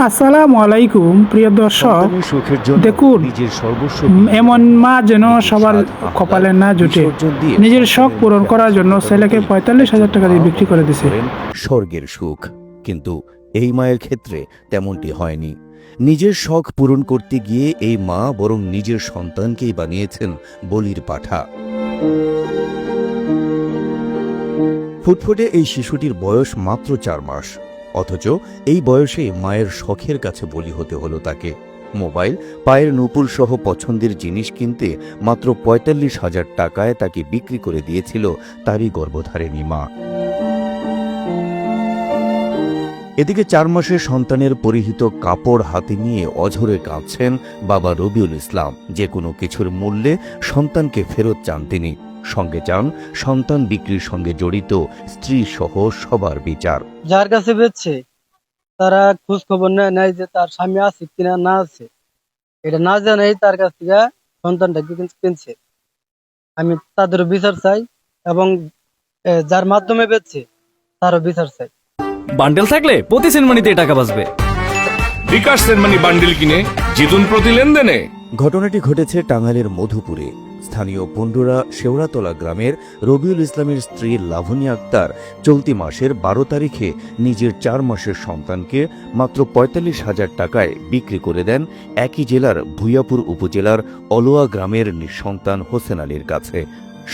আসসালামু আলাইকুম প্রিয় দর্শক, দেখুন এমন মা যেন সবার কপালে না জুটে। নিজের শখ পূরণ করার জন্য ছেলেকে 45,000 টাকা দিয়ে বিক্রি করে দিছে। স্বর্গের সুখ, কিন্তু এই মায়ের ক্ষেত্রে তেমনটি হয়নি। নিজের শখ পূরণ করতে গিয়ে এই মা বরং নিজের সন্তানকেই বানিয়েছেন বলির পাঠা। ফুটফুটে এই শিশুটির বয়স মাত্র 4 মাস, অথচ এই বয়সে মায়ের শখের কাছে বলি হতে হলো তাকে। মোবাইল, পায়ের নুপুর সহ পছন্দের জিনিস কিনতে মাত্র 45,000 টাকায় তাকে বিক্রি করে দিয়েছিল তারই গর্ভধারিণী মা। এদিকে 4 মাসের সন্তানের পরিহিত কাপড় হাতে নিয়ে অঝরে কাঁদছেন বাবা রবিউল ইসলাম। যে কোনো কিছুর মূল্যে সন্তানকে ফেরত চান তিনি। সঙ্গে চান সন্তান বিক্রির সঙ্গে জড়িত স্ত্রী সহ সবার বিচার। যার কাছে বেচছে তারা খোঁজ খবর নেয় যে তার স্বামী আছে কিনা না আছে, এটা না জানাই তার কাছ থেকে সন্তানটাকে কিনছে। আমি তাদেরও বিচার চাই এবং যার মাধ্যমে বেচছে তারও বিচার চাই। বান্ডেল থাকলে প্রতি সেনমানিতে টাকা বাঁচবে। বিকাশ সেনমানি বান্ডেল কিনে জিতুন প্রতি লেনদেনে। ঘটনাটি ঘটেছে টাঙ্গাইলের মধুপুরে। স্থানীয় পন্ডুরা শেওড়াতলা গ্রামের রবিউল ইসলামের স্ত্রী লাভনী আক্তার চলতি মাসের 12 তারিখে নিজের 4 মাসের সন্তানকে মাত্র 45,000 টাকায় বিক্রি করে দেন একই জেলার ভুইয়াপুর উপজেলার অলুয়া গ্রামের নিঃসন্তান হোসেন আলীর কাছে।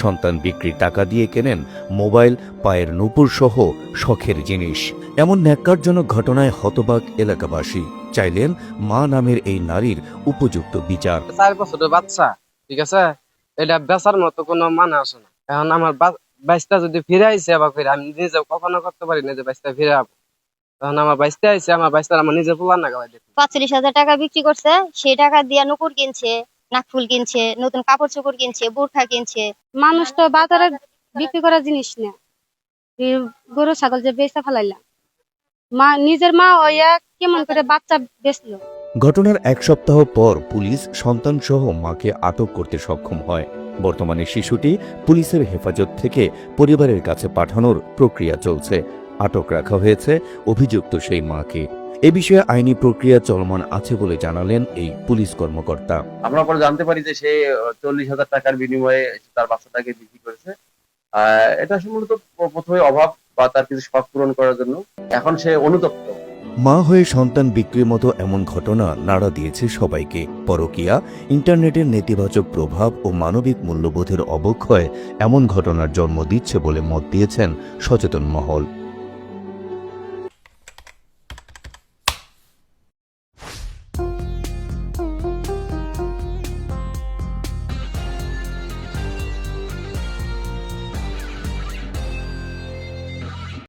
সন্তান বিক্রির টাকা দিয়ে কেনেন মোবাইল, পায়ের নুপুর সহ শখের জিনিস। এমন ন্যাক্কারজনক ঘটনায় হতবাক এলাকাবাসী। চাইলেন মা নামের এই নারীর উপযুক্ত বিচার। 4 বছরের বাচ্চা, ঠিক আছে, এটা বেচার মতো কোনো মানে আসে না। এখন আমার বাইশটা যদি ফিরে আইসে আবার ফিরে, আমি নিজেও কখনো করতে পারি না যে বাইশটা ফিরে আবো। তখন আমার বাইশটা আইসে, আমার বাইশটা আমার নিজে পোলার না গাওয়াই দেখি। 45,000 টাকা বিক্রি করছে, সেই টাকা দিয়ে নুপুর কিনছে, নাকফুল কিনছে, নতুন কাপড় চোপড় কিনছে, বোরখা কিনছে। মানুষ তো বাজারে বিক্রি করার জিনিস না, গরু ছাগল যে বেচা ফেলাইলাম, মা নিজের মা হইয়া কেমন করে বাচ্চা বেচলো। ঘটনার 1 সপ্তাহ পর পুলিশ সন্তানসহ মাকে আটক করতে সক্ষম হয়। বর্তমানে শিশুটি পুলিশের হেফাজত থেকে পরিবারের কাছে পাঠানোর প্রক্রিয়া চলছে। আটক রাখা হয়েছে অভিযুক্ত সেই মাকে। এ বিষয়ে আইনি প্রক্রিয়া চলমান আছে বলে জানালেন এই পুলিশ কর্মকর্তা। আমরা পরে জানতে পারি যে সে 40,000 টাকার বিনিময়ে তার বাচ্চাটাকে বিক্রি করেছে। এটা মূলত প্রথমে অভাব বা তার কিছু শখ পূরণ করার জন্য। এখন সে অনুতপ্ত। মা হয়ে সন্তান বিক্রির মতো এমন ঘটনা নাড়া দিয়েছে সবাইকে। পরকীয়া, ইন্টারনেটের নেতিবাচক প্রভাব ও মানবিক মূল্যবোধের অবক্ষয় এমন ঘটনার জন্ম দিচ্ছে বলে মত দিয়েছেন সচেতন মহল।